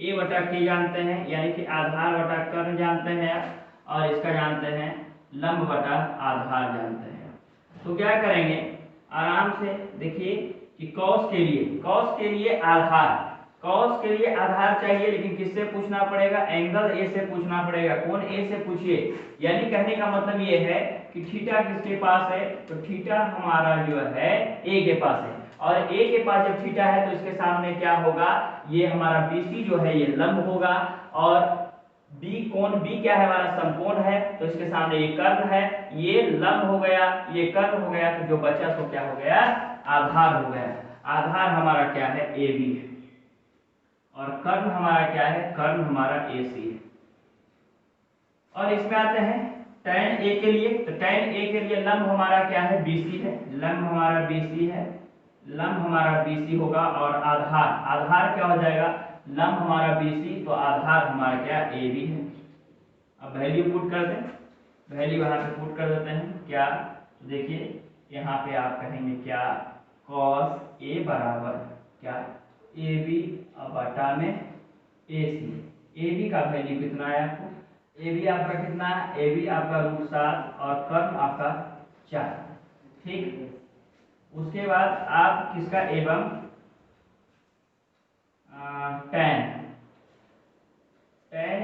A बटा K जानते हैं, यानी कि आधार बटा कर्ण जानते हैं, और इसका जानते हैं लंब बटा आधार जानते हैं। तो क्या करेंगे आराम से देखिए कि cos के लिए आधार चाहिए, लेकिन किससे पूछना पड़ेगा, एंगल A से पूछना पड़ेगा। कौन A से पूछिए, यानी कहने का मतलब ये है कि थीटा किसके पास है, तो थीटा हमारा जो है A के पास है, और A के पास जब थीटा है तो इसके सामने क्या होगा, ये हमारा BC जो है ये लंब होगा, और कोण B क्या है, हमारा समकोण है, तो इसके सामने ये कर्ण है, ये लंब हो गया, ये कर्ण हो गया, तो जो बचा सो क्या हो गया, आधार हो गया। आधार हमारा क्या है, AB है, और कर्ण हमारा क्या है, कर्ण हमारा AC है। और इसमें आते हैं tan A के लिए, तो tan A के लिए लंब हमारा क्या है, BC है, लंब हमारा BC है, लंब हमारा BC होगा, और आधार क्या हो जाएगा, लंब हमारा BC, तो आधार हमारा क्या, AB है। अब वैल्यू पुट कर दें, वैल्यू यहाँ पे पुट कर देते हैं क्या, तो देखिए यहाँ पे आप कहेंगे क्या, cos A बराबर क्या, AB बटा में AC। AB का वैल्यू कितना है आपको, AB आपका कितना है, AB आपका √7 और कर्ण आपका 4, ठीक। उसके बाद आप किसका एवं tan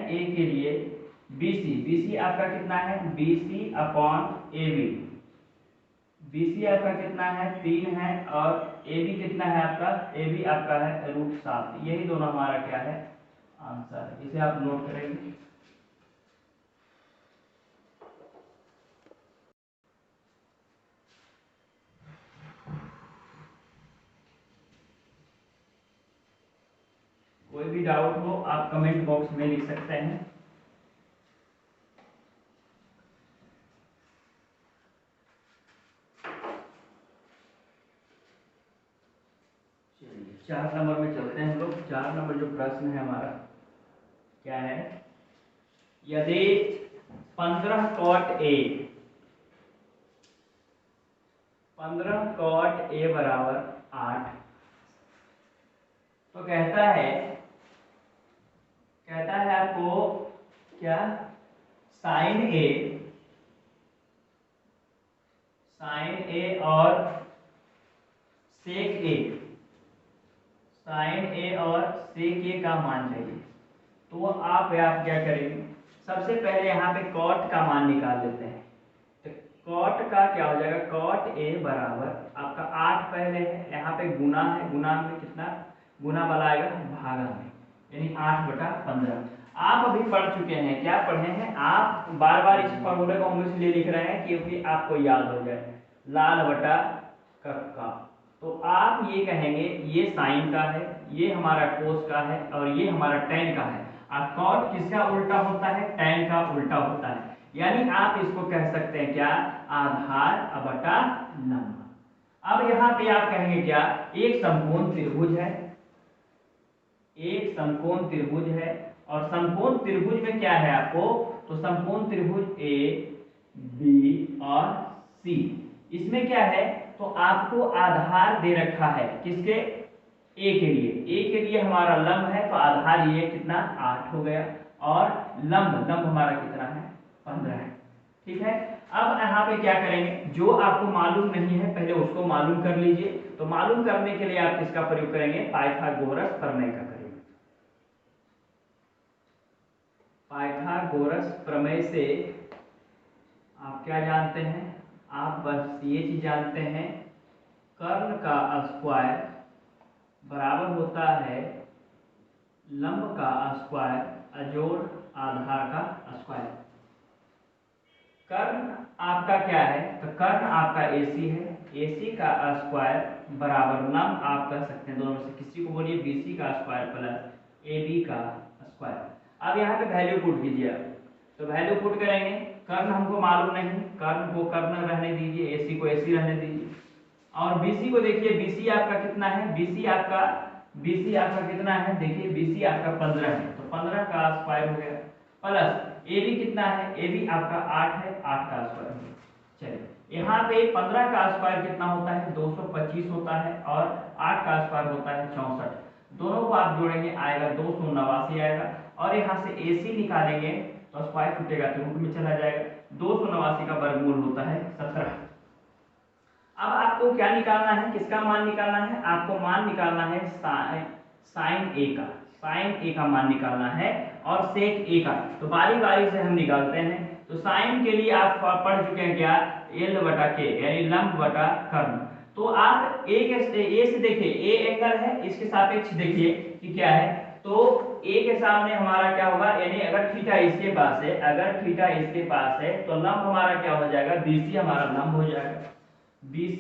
A के लिए BC आपका कितना है, BC अपॉन AB, BC आपका कितना है, 3 है, और AB कितना है आपका, AB आपका है √7। यही दोनों हमारा क्या है, आंसर है। इसे आप नोट करेंगे। कोई भी डाउट हो आप कमेंट बॉक्स में लिख सकते हैं। चलिए 4 नंबर में चलते हैं हम लोग। 4 नंबर जो प्रश्न है हमारा क्या है, यदि 15 cot A बराबर 8, तो कहता है आपको क्या, साइन A और सेक A का मान चाहिए। तो आप क्या करेंगे, सबसे पहले यहाँ पे cot का मान निकाल लेते हैं। तो cot का क्या हो जाएगा, cot A बराबर आपका 8 पहले है, यहाँ पे गुना है, गुना में कितना गुना वाला आएगा, भागा में, यानी 8/15। आप अभी पढ़ चुके हैं, क्या पढ़े हैं आप, बार बार इस फॉर्मूले को हम इसलिए लिख रहे हैं क्योंकि आपको याद हो जाए, लाल बटा कक्का। तो आप ये कहेंगे ये साइन का है, ये हमारा कोस का है, और ये हमारा tan का है। और कॉट किसका उल्टा होता है, tan का उल्टा होता है, यानी आप इसको कह सकते हैं क्या, आधार बटा लंब। अब यहाँ पे आप कहेंगे क्या, एक समकोण त्रिभुज है, एक समकोण त्रिभुज है, और समकोण त्रिभुज में क्या है आपको, तो समकोण त्रिभुज A B और C, इसमें क्या है, तो आपको आधार दे रखा है किसके, A के लिए हमारा लंब है, तो आधार ये कितना 8 हो गया, और लंब हमारा कितना है, 15 है, ठीक है। अब यहाँ पे क्या करेंगे, जो आपको मालूम नहीं है पहले उसको मालूम कर लीजिए। तो मालूम करने के लिए आप किसका प्रयोग करेंगे, पाइथागोरस प्रमेय का करेंगे। पाइथागोरस प्रमेय से आप क्या जानते हैं, आप बस ये चीज जानते हैं, कर्ण का स्क्वायर बराबर होता है लंब का स्क्वायर अजोड़ आधार का स्क्वायर। कर्ण आपका क्या है, तो कर्ण आपका AC है, AC का स्क्वायर बराबर लंब आप कह सकते हैं दोनों में से किसी को बोलिए BC का स्क्वायर प्लस AB का स्क्वायर। अब यहाँ पे वैल्यू पुट कीजिए आप, तो वैल्यू पुट करेंगे, कर्ण हमको मालूम नहीं, कर्ण को कर्ण रहने दीजिए, AC को AC रहने दीजिए, और BC को देखिए, BC आपका कितना है, BC आपका कितना है, देखिए BC आपका 15 है, तो 15 का स्क्वायर हो गया, प्लस AB कितना है, AB आपका 8 है, 8 का स्क्वायर हो गया। चलिए यहाँ पे 15 का स्क्वायर कितना होता है, 225 होता है, और 8 का स्क्वायर होता है 64, दोनों को आप जोड़ेंगे आएगा 289 आएगा, और यहाँ से AC निकालेंगे तो स्क्वायर टूटेगा तो रूट में चला जाएगा, 289 का वर्गमूल होता है 17। अब आपको क्या निकालना है, किसका मान निकालना है, आपको मान निकालना है साइन ए का मान निकालना है, और सेक ए का, तो बारी बारी से हम निकालते हैं। तो साइन के लिए आप पढ़ चुके हैं क्या, L बटा के, यानी लंब बटा कर्ण। तो आप ए से देखिए, ए एंगल है, इसके सापेक्ष देखिए कि क्या है, तो ए के सामने हमारा क्या होगा, यानी अगर थीटा इसके पास है, तो लंब हमारा क्या हो जाएगा, BC हमारा लंब हो जाएगा, BC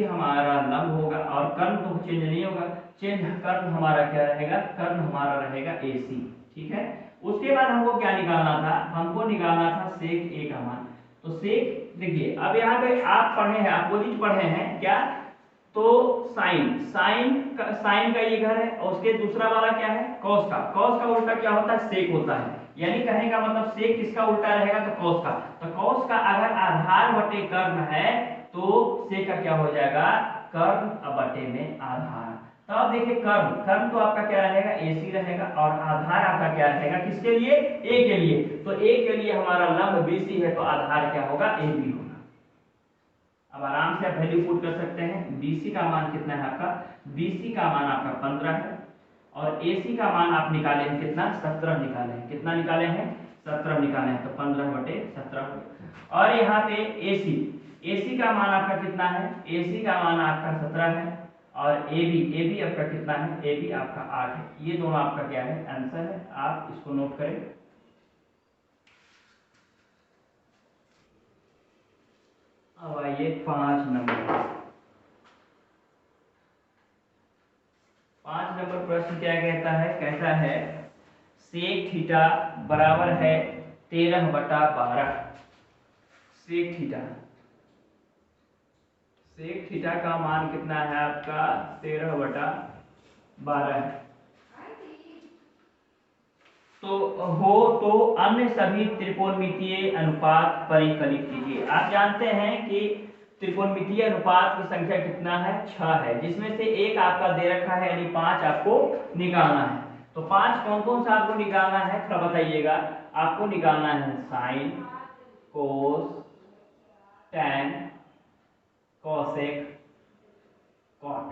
हमारा लंब होगा, और कर्ण तो चेंज नहीं होगा, कर्ण हमारा क्या रहेगा, कर्ण हमारा रहेगा AC, ठीक है। उसके बाद हमको क्या निकालना था, हमको निकालना था सेक ए का मान। तो सेक देखिए, अब यहाँ पे आप पढ़े हैं, अपोजिट पढ़े हैं क्या, तो साइन का ये घर है, और उसके दूसरा वाला क्या है, कॉस का उल्टा क्या होता है, सेक होता है, यानी कहने का मतलब सेक किसका उल्टा रहेगा, तो कॉस का। तो कॉस का अगर आधार बटे कर्ण है तो सेक का क्या हो जाएगा, कर्ण बटे में आधार। तो अब देखिए कर्ण तो आपका क्या रहेगा, AC रहेगा, और आधार आपका क्या रहेगा, किसके लिए, A के लिए, तो A के लिए हमारा लंब BC है, तो आधार क्या होगा, AB होगा। अब आराम से आप वैल्यू पुट कर सकते हैं, BC का मान कितना है आपका, BC का मान आपका 15 है, और AC का मान आप निकाले हैं कितना, 17 निकाले हैं, कितना निकाले हैं, 17 निकाले हैं, तो 15 बटे 17 हो गया। और यहाँ पे AC का मान आपका कितना है, AC का मान आपका 17 है, और AB आपका कितना है, AB आपका 8 है, ये दोनों आपका क्या है, आंसर है, आप इसको नोट करें। अब आइए 5 नंबर प्रश्न क्या कहता है, कहता है सेक थीटा बराबर है 13/12। सेक थीटा का मान कितना है आपका, 13/12 है। तो अन्य सभी त्रिकोणमितीय अनुपात परिकलित कीजिए। आप जानते हैं कि त्रिकोणमितीय अनुपात की संख्या कितना है, 6 है, जिसमें से एक आपका दे रखा है, यानी 5 आपको निकालना है। तो 5 कौन कौन सा आपको निकालना है, थोड़ा बताइएगा। आपको निकालना है साइन, कोस, टैन, कॉसेक, कॉट,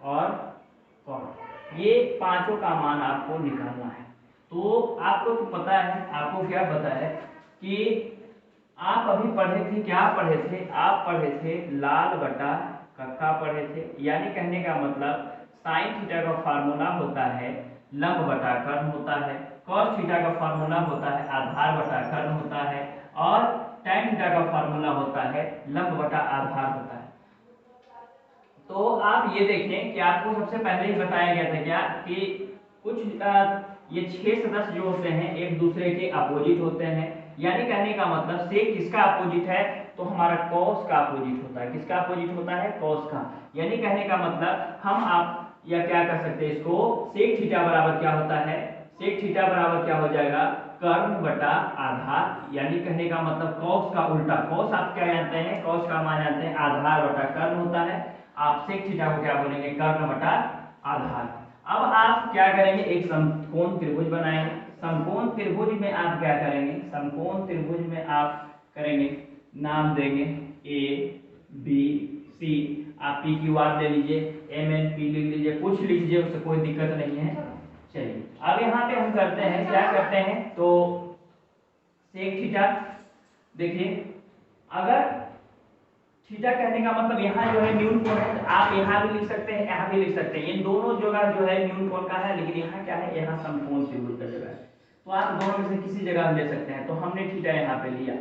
और कॉट, ये पांचों का मान आपको निकालना है। तो आपको तो पता है, आपको क्या पता है कि आप अभी पढ़े थे, क्या पढ़े थे, आप पढ़े थे लाल बटा कक्का पढ़े थे, यानी कहने का मतलब साइन थीटा का फार्मूला होता है लंब बटा कर्ण होता है, कॉस थीटा का फार्मूला होता है आधार बटा कर्ण होता है, और टैन थीटा का फार्मूला होता है लंब बटा आधार होता है। तो आप ये देखें कि आपको सबसे पहले ही बताया गया था क्या कि कुछ ये 6 सदस्य जो होते हैं एक दूसरे के अपोजिट होते हैं, यानी कहने का मतलब सेक किसका अपोजिट है, तो हमारा कॉस का अपोजिट होता है, किसका अपोजिट होता है, कॉस का। यानी कहने का मतलब हम आप या क्या कर सकते हैं इसको, सेक थीटा बराबर क्या होता है, सेक थीटा बराबर क्या हो जाएगा, कर्ण बटा आधार, यानी कहने का मतलब कॉस का उल्टा, कॉस आप क्या जानते हैं, कॉस का मान जानते हैं आधार बटा कर्ण होता है, आप सेक थीटा को क्या बोलेंगे, कर्ण बटा आधार। अब आप क्या करेंगे, एक समकोण त्रिभुज बनाएंगे। समकोण त्रिभुज में आप क्या करेंगे, समकोण त्रिभुज में आप करेंगे, नाम देंगे A B C, आप PQR ले लीजिए, MNP लिख लीजिए, कुछ लिख लीजिए, उससे कोई दिक्कत नहीं है। चलिए अब यहाँ पे हम करते हैं, क्या करते हैं, तो सेक थीटा देखिए, अगर थीटा कहने का मतलब यहाँ जो है न्यून कोण है, तो आप यहाँ भी लिख सकते हैं, यहाँ भी लिख सकते हैं, इन दोनों जगह जो है न्यून कोण का है, लेकिन यहाँ क्या है, यहाँ समकोण त्रिभुज का जगह है, तो आप दोनों में से किसी जगह ले सकते हैं। तो हमने थीटा यहाँ पे लिया।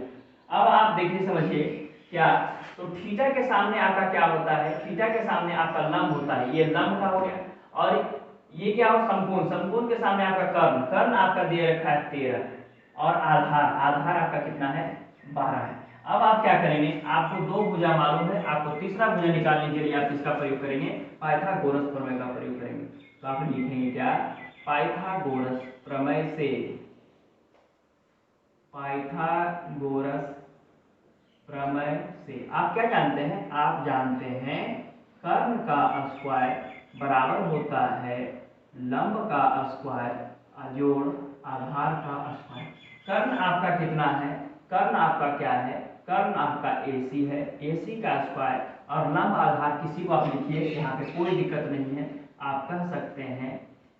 अब आप देखिए समझिए क्या, तो थीटा के सामने आपका क्या होता है, थीटा के सामने आपका लंब होता है, ये लंब का हो गया, और ये क्या हो समकोण, समकोण के सामने आपका कर्ण, कर्ण आपका दे रखा है 13, और आधार, आधार आपका कितना है 12 है। अब आप क्या करेंगे, आपको दो भुजा मालूम है, आपको तीसरा भुजा निकालने के लिए आप किसका प्रयोग करेंगे, पाइथागोरस प्रमेय का प्रयोग करेंगे। तो आप लिखेंगे क्या, पाइथागोरस प्रमेय से, पाइथागोरस प्रमेय से आप क्या जानते हैं, आप जानते हैं कर्ण का स्क्वायर बराबर होता है लंब का स्क्वायर जोड़ आधार का स्क्वायर। कर्ण आपका कितना है, कर्ण आपका क्या है, कर्ण आपका AC है, AC का स्क्वायर, और लंब आधार किसी को आप लिखिए, यहाँ पे कोई दिक्कत नहीं है, आप कह सकते हैं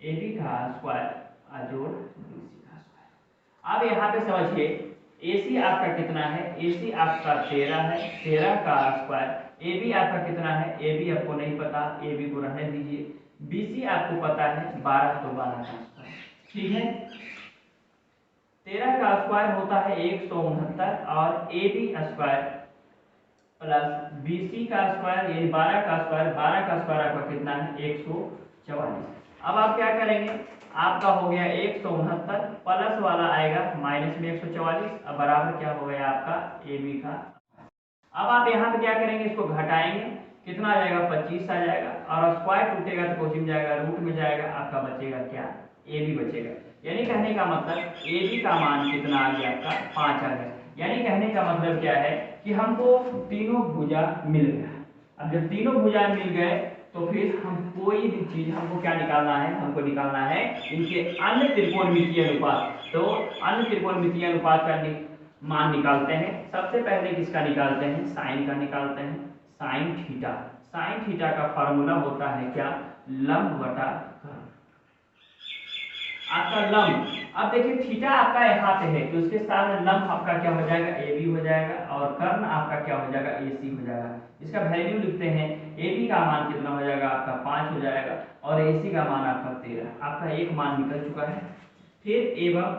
AB का स्क्वायर जोड़ BC का स्क्वायर। अब यहाँ पे समझिए AC आपका कितना है, AC आपका 13 है, 13 का स्क्वायर, AB आपका कितना है, AB आपको नहीं पता, AB को रहने दीजिए, BC आपको पता है 12, तो 12 का स्क्वायर, ठीक है। 13 का स्क्वायर होता है 169, और AB स्क्वायर प्लस BC का स्क्वायर यानी 12 का स्क्वायर, 12 का स्क्वायर आपका कितना है 144। अब आप क्या करेंगे, आपका हो गया 169 प्लस वाला आएगा माइनस में 144, अब बराबर क्या हो गया आपका AB का। अब आप यहाँ पे क्या करेंगे, इसको घटाएंगे, कितना आ जाएगा 25 आ जाएगा, और स्क्वायर टूटेगा तो कोशिश में जाएगा, रूट में जाएगा, आपका बचेगा क्या AB बचेगा। यानी कहने का मतलब AB का मान कितना आ गया आपका 5 आ गया। यानी कहने का मतलब क्या है कि हमको तीनों भुजा मिल गया। अब जब तीनों भुजा मिल गए तो फिर हम कोई भी चीज हमको क्या निकालना है, हमको निकालना है इनके अन्य त्रिकोणमितीय अनुपात। तो अन्य त्रिकोणमितीय अनुपात का मान निकालते हैं। सबसे पहले किसका निकालते हैं, साइन का निकालते हैं, साइन थीटा। साइन थीटा का फॉर्मूला होता है क्या, लंब बटा कर्ण। आपका लंब, अब देखिए थीटा आपका यहाँ पे है तो उसके साथ लंब आपका क्या हो जाएगा AB हो जाएगा, और कर्ण आपका क्या हो जाएगा AC हो जाएगा। इसका वैल्यू लिखते हैं, AB का मान कितना हो जाएगा आपका 5 हो जाएगा, और AC का मान आपका 13, आपका एक मान निकल चुका है। फिर एवं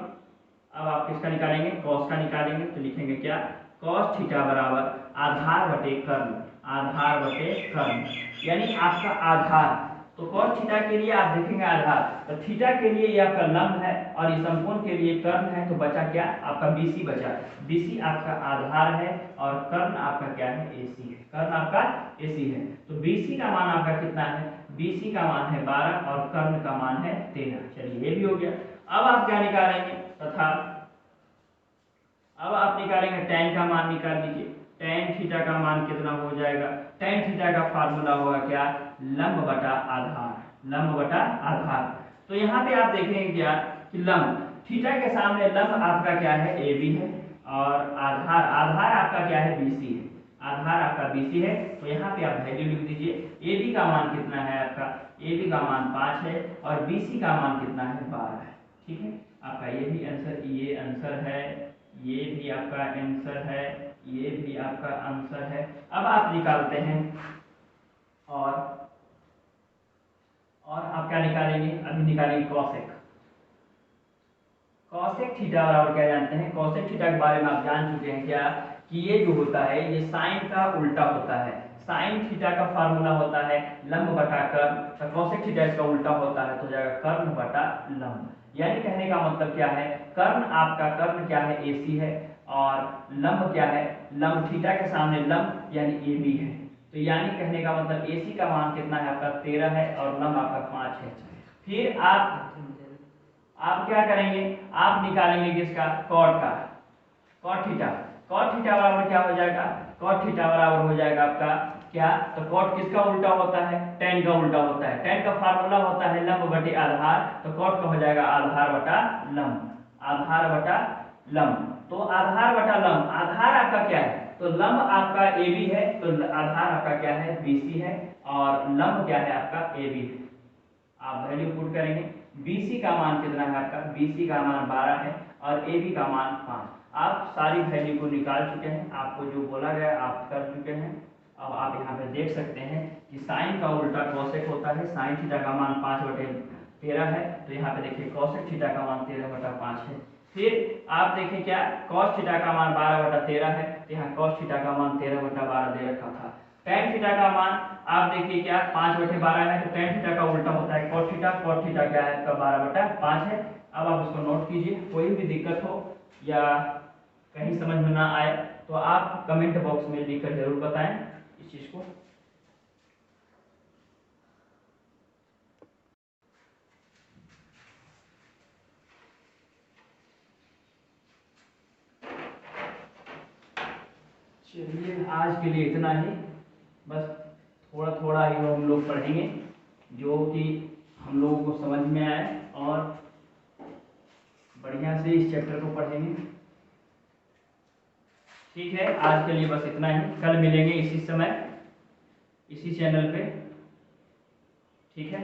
अब आप किसका निकालेंगे, कॉस का निकालेंगे, तो लिखेंगे क्या, कॉस थीटा बराबर आधार बटे कर्ण, आधार बटे कर्ण, यानी आपका आधार। तो कॉस थीटा के लिए आप देखेंगे आधार, तो थीटा के लिए ये आपका लंब है, और इस समकोण के लिए कर्ण है, तो बचा क्या आपका BC बचा। BC आपका आधार है, और कर्ण आपका क्या है AC है, कर्ण आपका AC है। तो BC का मान आपका कितना है, BC का मान है 12, और कर्ण का मान है 13। चलिए ये भी हो गया। अब आप क्या निकालेंगे, तथा अब आप निकालेंगे tan का मान निकाल लीजिए, tan थीटा का मान कितना हो जाएगा, tan थीटा का फार्मूला होगा क्या, लंब बटा आधार, लंब बटा आधार। तो यहाँ पे आप देखेंगे क्या कि लंब थीटा के सामने लंब आपका क्या है AB है, और आधार, आधार आपका क्या है BC है, आधार आपका BC है। तो यहाँ पे आप वैल्यू लिख दीजिए, AB का मान कितना है आपका, AB का मान 5 है, और BC का मान कितना है 12 है, ठीक है। आपका ये भी आंसर, ये आंसर है, ये भी आपका आंसर है, ये भी आपका आंसर है। अब आप निकालते हैं, और आप क्या निकालेंगे, अभी निकालेंगे कॉसेक। कॉसेक थीटा बराबर क्या जानते हैं, कॉसेक थीटा के बारे में आप जान चुके हैं क्या, कि ये जो होता है ये साइन का उल्टा होता है। साइन थीटा का फार्मूला होता है लंब बटा कर्ण, तो कॉसेक थीटा इसका उल्टा होता है, तो हो जाएगा कर्ण बटा लंब। यानी कहने का मतलब क्या है, कर्ण आपका, कर्ण क्या है AC है, और लंब क्या है, लंब थीटा के सामने लंब यानी AB है। तो यानी कहने का मतलब AC का मान कितना है आपका 13 है, और लंब आपका 5 है। फिर आप क्या करेंगे, आप निकालेंगे किसका, कॉट का, कॉट थीटा। कॉट थीटा बराबर क्या हो जाएगा, कॉट थीटा बराबर हो जाएगा आपका क्या, तो कॉट किसका उल्टा होता है, tan का उल्टा होता है। tan का फार्मूला होता है लंब बटे आधार, तो कॉट का हो जाएगा आधार बटा लंब, आधार बटा लंब। तो आधार बटा लंब, आधार आपका क्या है, तो लंब आपका AB है, तो आधार आपका क्या है BC है, और लंब क्या है आपका AB है। आप वैल्यू पुट करेंगे, BC का मान कितना है आपका, BC का मान 12 है, और AB का मान 5। आप सारी वैल्यू को निकाल चुके हैं, आपको जो बोला गया आप कर चुके हैं। अब आप यहाँ पे देख सकते हैं कि साइन का उल्टा कोसेक होता है, साइन थीटा का मान 5 बटे 13 है, तो यहाँ पे देखिए cosec थीटा का मान 13/5 है। फिर आप देखिए क्या cos थीटा का मान 12/13 है, तो यहाँ cos थीटा का मान 13/12 दे रखा था। tan थीटा का मान आप देखिए क्या 5/12 है, तो tan थीटा का उल्टा होता है cot थीटा क्या है आपका 12/5 है। अब आप इसको नोट कीजिए, कोई भी दिक्कत हो या कहीं समझ में ना आए तो आप कमेंट बॉक्स में लिखकर जरूर बताएं इस चीज को। चलिए आज के लिए इतना ही, बस थोड़ा थोड़ा ही हम लोग पढ़ेंगे जो कि हम लोगों को समझ में आए और बढ़िया से इस चैप्टर को पढ़ेंगे। ठीक है, आज के लिए बस इतना ही, कल मिलेंगे इसी समय इसी चैनल पे। ठीक है।